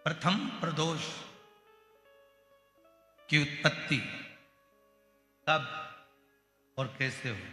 प्रथम प्रदोष की उत्पत्ति कब और कैसे हुई?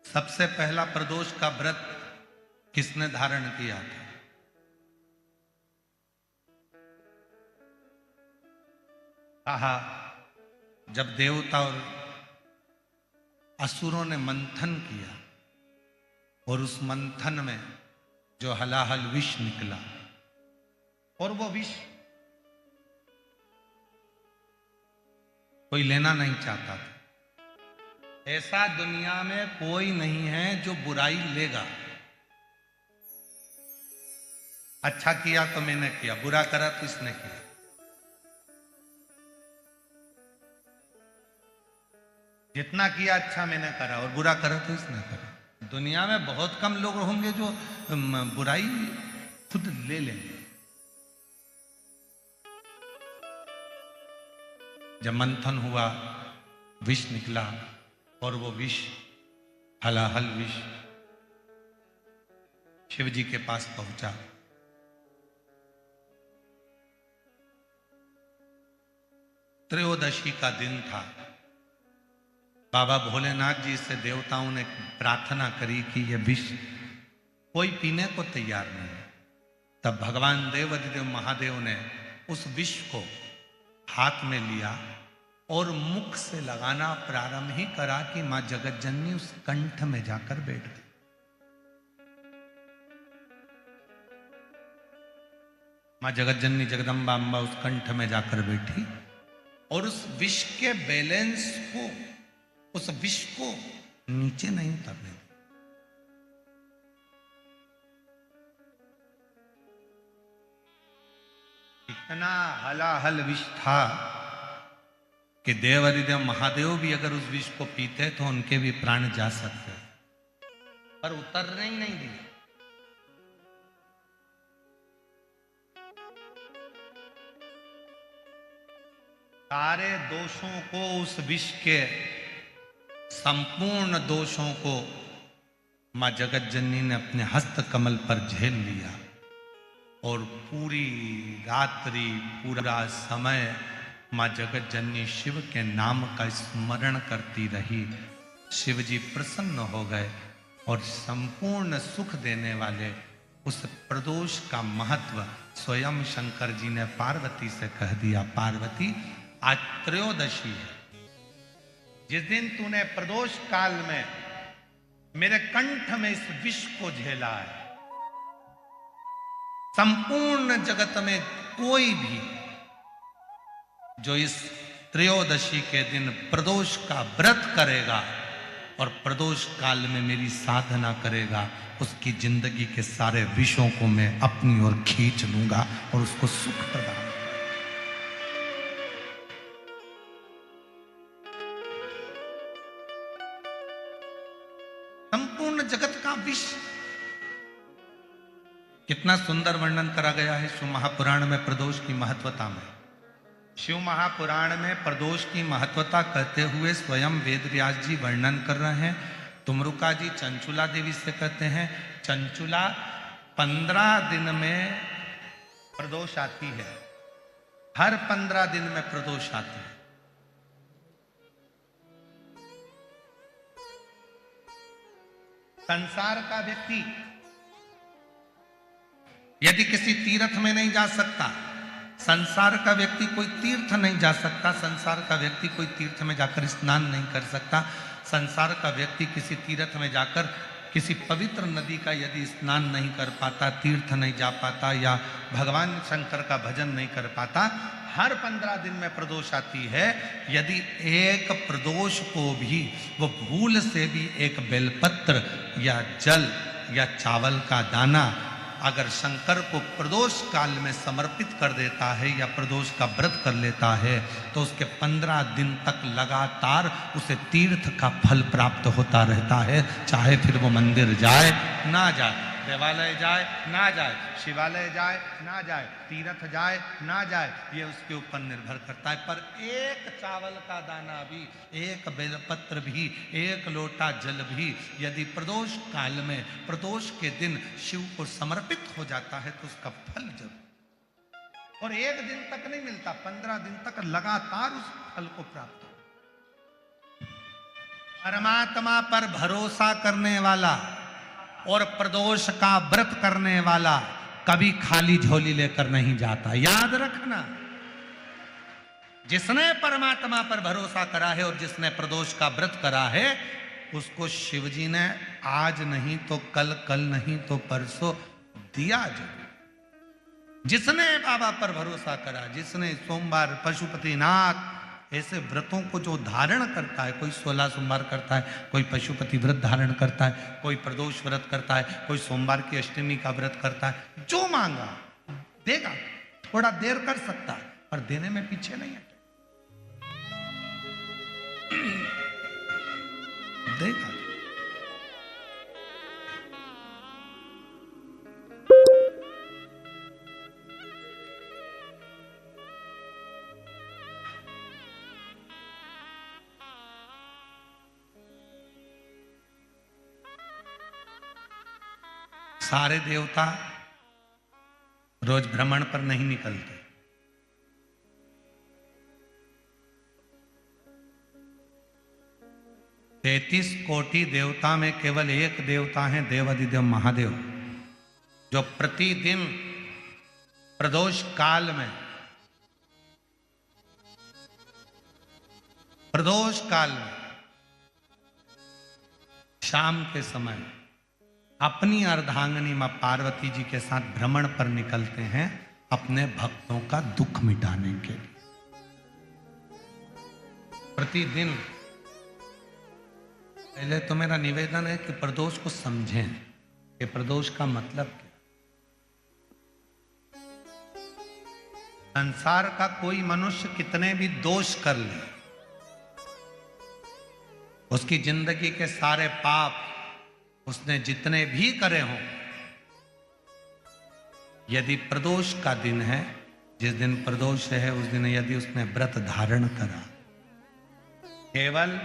सबसे पहला प्रदोष का व्रत किसने धारण किया था? कहा जब देवता और असुरों ने मंथन किया और उस मंथन में जो हलाहल विष निकला और वो विष कोई लेना नहीं चाहता था। ऐसा दुनिया में कोई नहीं है जो बुराई लेगा। अच्छा किया तो मैंने किया, बुरा करा तो इसने किया। जितना किया अच्छा मैंने करा और बुरा करा तो इसने करा। दुनिया में बहुत कम लोग होंगे जो बुराई खुद ले लेंगे। जब मंथन हुआ, विष निकला और वो विष हलाहल विष शिव जी के पास पहुंचा। त्रयोदशी का दिन था। बाबा भोलेनाथ जी से देवताओं ने प्रार्थना करी कि यह विष कोई पीने को तैयार नहीं है। तब भगवान देवाधिदेव महादेव ने उस विष को हाथ में लिया और मुख से लगाना प्रारंभ ही करा कि मां जगतजननी उस कंठ में जाकर बैठ गई। मां जगतजननी जगदम्बा अम्बा उस कंठ में जाकर बैठी और उस विष के बैलेंस को, उस विष को नीचे नहीं उतरने दी। इतना हलाहल विष था कि देवाधिदेव महादेव भी अगर उस विष को पीते तो उनके भी प्राण जा सकते, पर उतरने ही नहीं दिए। सारे दोषों को, उस विष के संपूर्ण दोषों को मां जगतजननी ने अपने हस्त कमल पर झेल लिया और पूरी रात्रि, पूरा समय मां जगतजननी शिव के नाम का स्मरण करती रही। शिव जी प्रसन्न हो गए और संपूर्ण सुख देने वाले उस प्रदोष का महत्व स्वयं शंकर जी ने पार्वती से कह दिया। पार्वती, आज त्रयोदशी है। जिस दिन तूने प्रदोष काल में मेरे कंठ में इस विष को झेला है, संपूर्ण जगत में कोई भी जो इस त्रयोदशी के दिन प्रदोष का व्रत करेगा और प्रदोष काल में मेरी साधना करेगा, उसकी जिंदगी के सारे विषयों को मैं अपनी ओर खींच लूंगा और उसको सुख प्रदान। संपूर्ण जगत का विष, कितना सुंदर वर्णन करा गया है शिव महापुराण में प्रदोष की महत्वता में। शिव महापुराण में प्रदोष की महत्वता कहते हुए स्वयं वेदव्यास जी वर्णन कर रहे हैं। तुमरुका जी चंचुला देवी से कहते हैं, चंचुला 15 दिन में प्रदोष आती है, हर 15 दिन में प्रदोष आती है। संसार का व्यक्ति यदि किसी तीर्थ में नहीं जा सकता, संसार का व्यक्ति कोई तीर्थ नहीं जा सकता, संसार का व्यक्ति कोई तीर्थ में जाकर स्नान नहीं कर सकता, संसार का व्यक्ति किसी तीर्थ में जाकर किसी पवित्र नदी का यदि स्नान नहीं कर पाता, तीर्थ नहीं जा पाता या भगवान शंकर का भजन नहीं कर पाता, हर 15 दिन में प्रदोष आती है। यदि एक प्रदोष को भी वो भूल से भी एक बेलपत्र या जल या चावल का दाना अगर शंकर को प्रदोष काल में समर्पित कर देता है या प्रदोष का व्रत कर लेता है तो उसके 15 दिन तक लगातार उसे तीर्थ का फल प्राप्त होता रहता है, चाहे फिर वो मंदिर जाए ना जाए। देवालय जाए ना जाए, शिवालय जाए ना जाए, तीर्थ जाए ना जाए, ये उसके ऊपर निर्भर करता है। पर एक चावल का दाना भी, एक बेलपत्र भी, एक लोटा जल भी यदि प्रदोष काल में, प्रदोष के दिन शिव को समर्पित हो जाता है तो उसका फल जरूर, और एक दिन तक नहीं मिलता, 15 दिन तक लगातार उस फल को प्राप्त हो। परमात्मा पर भरोसा करने वाला और प्रदोष का व्रत करने वाला कभी खाली झोली लेकर नहीं जाता, याद रखना। जिसने परमात्मा पर भरोसा करा है और जिसने प्रदोष का व्रत करा है, उसको शिवजी ने आज नहीं तो कल, कल नहीं तो परसों दिया जरूर। जिसने बाबा पर भरोसा करा, जिसने सोमवार, पशुपतिनाथ ऐसे व्रतों को जो धारण करता है, कोई 16 सोमवार करता है, कोई पशुपति व्रत धारण करता है, कोई प्रदोष व्रत करता है, कोई सोमवार की अष्टमी का व्रत करता है, जो मांगा देगा। थोड़ा देर कर सकता है पर देने में पीछे नहीं हटे, देगा। सारे देवता रोज भ्रमण पर नहीं निकलते। तैतीस कोटि देवता में केवल एक देवता है, देवाधिदेव महादेव, जो प्रतिदिन प्रदोष काल में, प्रदोष काल में शाम के समय अपनी अर्धांगिनी मां पार्वती जी के साथ भ्रमण पर निकलते हैं, अपने भक्तों का दुख मिटाने के लिए। प्रतिदिन। पहले तो मेरा निवेदन है कि प्रदोष को समझें कि प्रदोष का मतलब क्या। संसार का कोई मनुष्य कितने भी दोष कर ले, उसकी जिंदगी के सारे पाप उसने जितने भी करे हों, यदि प्रदोष का दिन है, जिस दिन प्रदोष है उस दिन यदि उसने व्रत धारण करा, केवल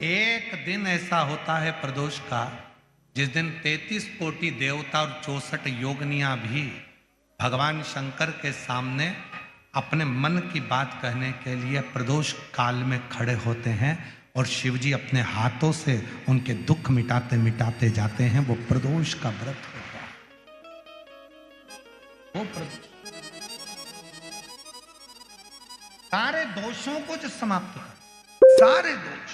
एक दिन ऐसा होता है प्रदोष का, जिस दिन 33 कोटि देवता और 64 योगनियां भी भगवान शंकर के सामने अपने मन की बात कहने के लिए प्रदोष काल में खड़े होते हैं, और शिवजी अपने हाथों से उनके दुख मिटाते मिटाते जाते हैं। वो प्रदोष का व्रत होता है। वो सारे दोषों को जो समाप्त कर, सारे दोष,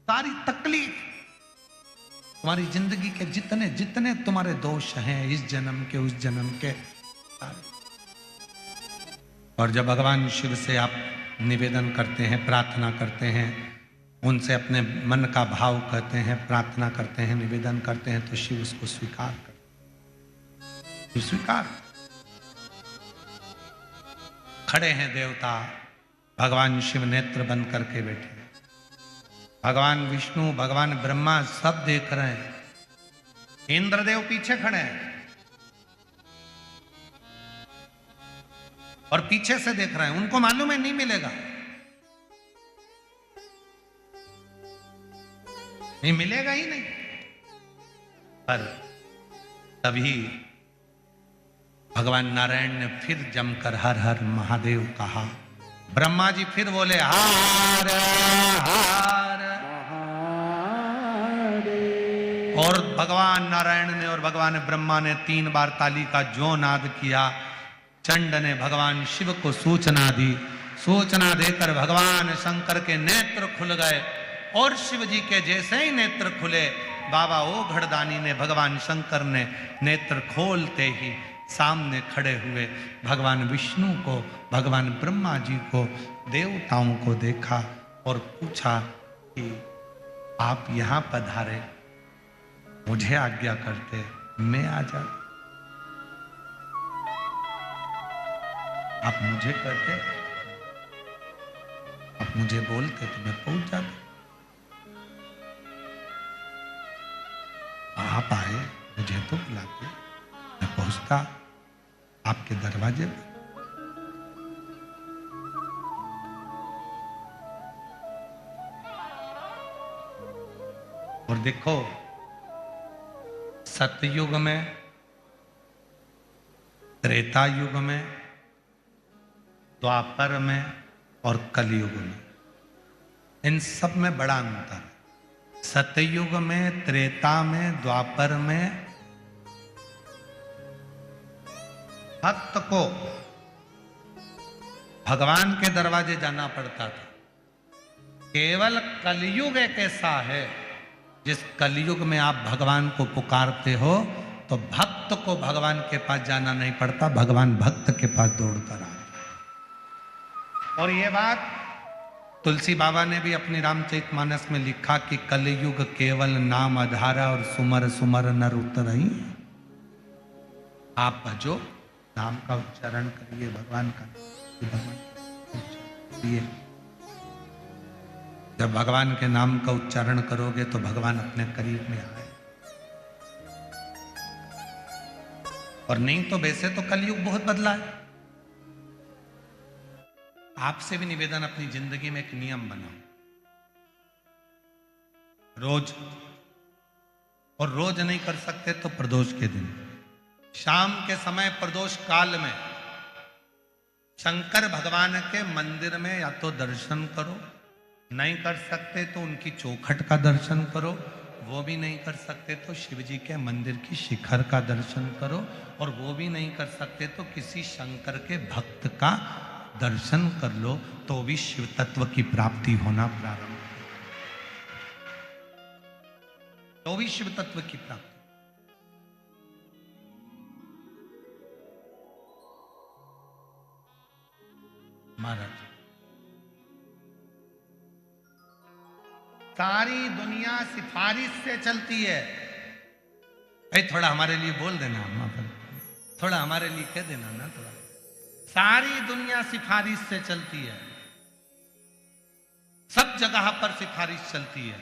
सारी तकलीफ, तुम्हारी जिंदगी के जितने जितने तुम्हारे दोष हैं, इस जन्म के उस जन्म के सारे। और जब भगवान शिव से आप निवेदन करते हैं, प्रार्थना करते हैं, उनसे अपने मन का भाव कहते हैं, प्रार्थना करते हैं, निवेदन करते हैं, तो शिव उसको स्वीकार करते, स्वीकार। खड़े हैं देवता, भगवान शिव नेत्र बंद करके बैठे, भगवान विष्णु, भगवान ब्रह्मा सब देख रहे हैं, इंद्रदेव पीछे खड़े हैं और पीछे से देख रहे हैं। उनको मालूम है नहीं मिलेगा, नहीं मिलेगा ही नहीं। पर तभी भगवान नारायण ने फिर जमकर हर हर महादेव कहा। ब्रह्मा जी फिर बोले हर हर, और भगवान नारायण ने और भगवान ब्रह्मा ने 3 बार ताली का जो नाद किया। चंड ने भगवान शिव को सूचना दी, सूचना देकर भगवान शंकर के नेत्र खुल गए, और शिव जी के जैसे ही नेत्र खुले, बाबा ओ घड़दानी ने, भगवान शंकर ने नेत्र खोलते ही सामने खड़े हुए भगवान विष्णु को, भगवान ब्रह्मा जी को, देवताओं को देखा और पूछा कि आप यहां पधारे, मुझे आज्ञा करते मैं आ जाता, आप मुझे कहते, आप मुझे बोलते तो मैं पहुंच जाता। आप आए, मुझे तो बुलाते, मैं पहुंचता आपके दरवाजे पर। और देखो, सतयुग में, त्रेता युग में, द्वापर में और कलयुग में, इन सब में बड़ा अंतर है। सतयुग में, त्रेता में, द्वापर में भक्त को भगवान के दरवाजे जाना पड़ता था। केवल कलयुग एक ऐसा है, जिस कलयुग में आप भगवान को पुकारते हो तो भक्त को भगवान के पास जाना नहीं पड़ता, भगवान भक्त के पास दौड़कर आता है। और ये बात तुलसी बाबा ने भी अपनी रामचरितमानस में लिखा कि कलयुग केवल नाम आधारा और सुमर सुमर नर उतरई। आप भजो, नाम का उच्चारण करिए, भगवान का करिए। जब भगवान के नाम का उच्चारण करोगे तो भगवान अपने करीब में आए। और नहीं तो वैसे तो कलयुग बहुत बदला है। आपसे भी निवेदन, अपनी जिंदगी में एक नियम बनाओ, रोज, और रोज नहीं कर सकते तो प्रदोष के दिन, शाम के समय प्रदोष काल में शंकर भगवान के मंदिर में या तो दर्शन करो, नहीं कर सकते तो उनकी चौखट का दर्शन करो, वो भी नहीं कर सकते तो शिव जी के मंदिर की शिखर का दर्शन करो, और वो भी नहीं कर सकते तो किसी शंकर के भक्त का दर्शन कर लो, तो भी शिव तत्व की प्राप्ति होना प्रारंभ, तो भी शिव तत्व की प्राप्ति। महाराज, सारी दुनिया सिफारिश से चलती है। भाई थोड़ा हमारे लिए बोल देना, थोड़ा हमारे लिए कह देना ना, थोड़ा। सारी दुनिया सिफारिश से चलती है, सब जगह पर सिफारिश चलती है,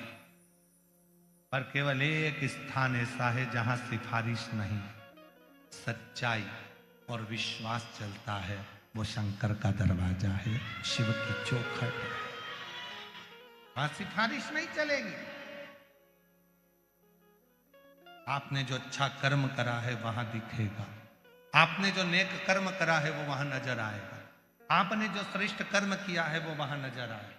पर केवल एक स्थान ऐसा है जहां सिफारिश नहीं, सच्चाई और विश्वास चलता है। वो शंकर का दरवाजा है, शिव की चौखट। वहां सिफारिश नहीं चलेगी। आपने जो अच्छा कर्म करा है वहां दिखेगा, आपने जो नेक कर्म करा है वो वहां नजर आएगा, आपने जो श्रेष्ठ कर्म किया है वो वहां नजर आएगा।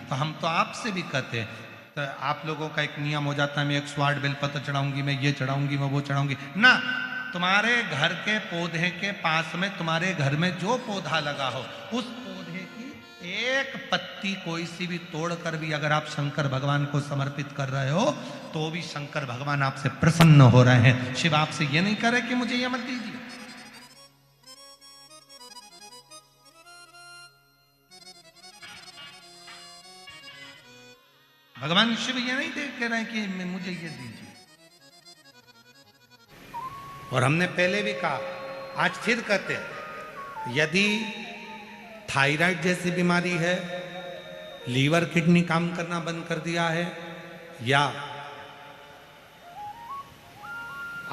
तो हम तो आपसे भी कहते हैं, तो आप लोगों का एक नियम हो जाता है, मैं 108 बेलपत्र चढ़ाऊंगी, मैं ये चढ़ाऊंगी, मैं वो चढ़ाऊंगी ना। तुम्हारे घर के पौधे के पास में, तुम्हारे घर में जो पौधा लगा हो, उस पौधे की एक पत्ती कोई सी भी तोड़कर भी अगर आप शंकर भगवान को समर्पित कर रहे हो तो भी शंकर भगवान आपसे प्रसन्न हो रहे हैं। शिव आपसे ये नहीं कह रहे कि मुझे ये मत दीजिए। भगवान शिव ये नहीं कह रहे कि मुझे ये दीजिए। और हमने पहले भी कहा, आज फिर कहते हैं, यदि थायराइड जैसी बीमारी है, लीवर किडनी काम करना बंद कर दिया है, या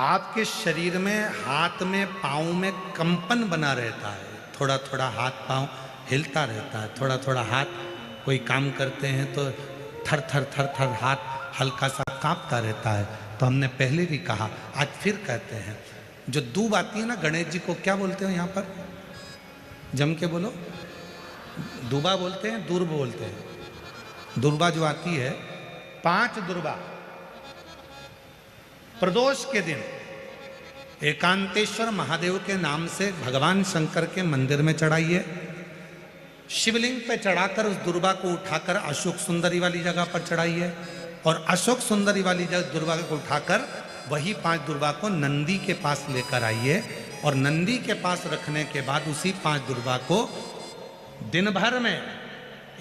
आपके शरीर में, हाथ में, पाँव में कंपन बना रहता है, थोड़ा थोड़ा हाथ पाँव हिलता रहता है, थोड़ा थोड़ा हाथ कोई काम करते हैं तो थर थर थर थर हाथ हल्का सा कांपता रहता है, तो हमने पहले भी कहा, आज फिर कहते हैं, जो दूब आती है ना, गणेश जी को क्या बोलते हो यहाँ पर, जम के बोलो, दूबा बोलते हैं, दुर्ब बोलते हैं। दुर्बा जो आती है, 5 दुर्बा प्रदोष के दिन एकांतेश्वर महादेव के नाम से भगवान शंकर के मंदिर में चढ़ाइए। शिवलिंग पे चढ़ाकर उस दुर्बा को उठाकर अशोक सुंदरी वाली जगह पर चढ़ाइए, और अशोक सुंदरी वाली जगह दुर्बा को उठाकर वही 5 दुर्बा को नंदी के पास लेकर आइए, और नंदी के पास रखने के बाद उसी 5 दुर्बा को दिन भर में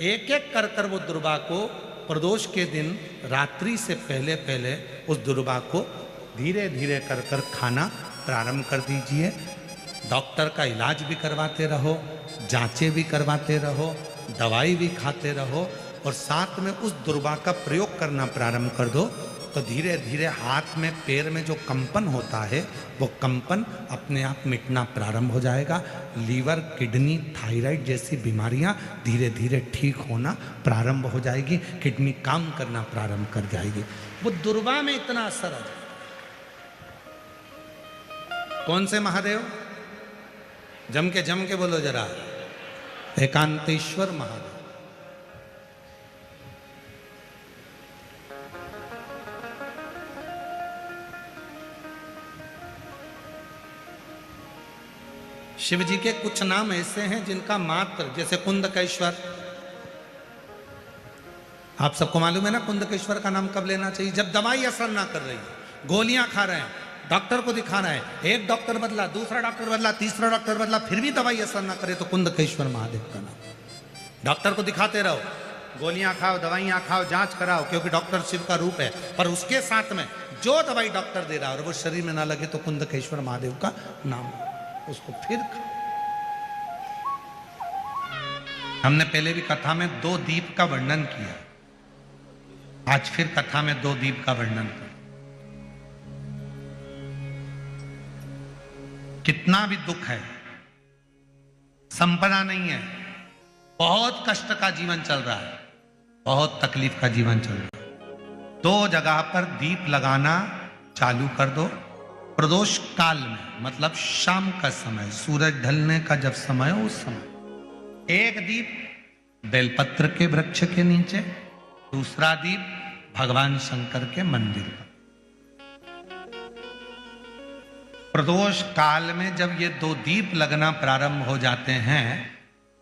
एक एक कर कर वो दुर्बा को प्रदोष के दिन रात्रि से पहले पहले उस दुर्बा को धीरे धीरे कर कर खाना प्रारंभ कर दीजिए। डॉक्टर का इलाज भी करवाते रहो, जांचें भी करवाते रहो, दवाई भी खाते रहो, और साथ में उस दुर्बा का प्रयोग करना प्रारंभ कर दो, तो धीरे धीरे हाथ में पैर में जो कंपन होता है वो कंपन अपने आप मिटना प्रारंभ हो जाएगा। लीवर, किडनी, थायराइड जैसी बीमारियां धीरे धीरे ठीक होना प्रारंभ हो जाएगी। किडनी काम करना प्रारंभ कर जाएगी। वो दुर्वा में इतना असर आ जाएगा। कौन से महादेव? जम के बोलो जरा। एकांतेश्वर महादेव। शिव जी के कुछ नाम ऐसे हैं जिनका मात्र, जैसे कुंदकेश्वर, आप सबको मालूम है ना कुंदकेश्वर का नाम कब लेना चाहिए? जब दवाई असर ना कर रही, गोलियां खा रहे हैं, डॉक्टर को दिखाना है, एक डॉक्टर बदला, दूसरा डॉक्टर बदला, तीसरा डॉक्टर बदला, फिर भी दवाई असर ना करे तो कुंदकेश्वर महादेव का नाम। डॉक्टर को दिखाते रहो, गोलियां खाओ, दवाइयां खाओ, जांच कराओ, क्योंकि डॉक्टर शिव का रूप है, पर उसके साथ में जो दवाई डॉक्टर दे रहा है और वो शरीर में ना लगे तो कुंदकेश्वर महादेव का नाम, उसको फिर हमने पहले भी कथा में 2 दीप का वर्णन किया, आज फिर कथा में 2 दीप का वर्णन कर। कितना भी दुख है, संपदा नहीं है, बहुत कष्ट का जीवन चल रहा है, बहुत तकलीफ का जीवन चल रहा है, 2 जगह पर दीप लगाना चालू कर दो। प्रदोष काल में, मतलब शाम का समय, सूरज ढलने का जब समय हो उस समय एक दीप बेलपत्र के वृक्ष के नीचे, दूसरा दीप भगवान शंकर के मंदिर पर। प्रदोष काल में जब ये 2 दीप लगना प्रारंभ हो जाते हैं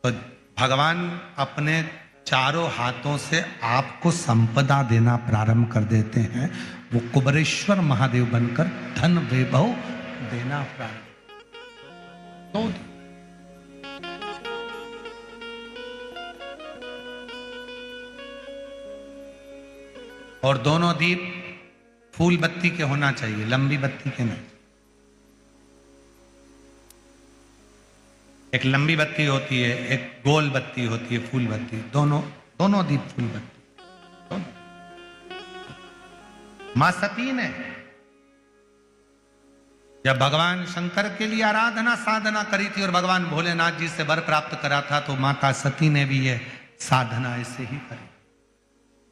तो भगवान अपने चारों हाथों से आपको संपदा देना प्रारंभ कर देते हैं। वो कुबरेश्वर महादेव बनकर धन वैभव देना प्रारंभ। 2 दीप, और दोनों दीप फूल बत्ती के होना चाहिए, लंबी बत्ती के नहीं। एक लंबी बत्ती होती है, एक गोल बत्ती होती है, फूल बत्ती, दोनों दीप फूल बत्ती। मां सती ने जब भगवान शंकर के लिए आराधना साधना करी थी और भगवान भोलेनाथ जी से वर प्राप्त करा था, तो माता सती ने भी ये साधना ऐसे ही करी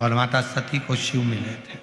और माता सती को शिव मिले थे।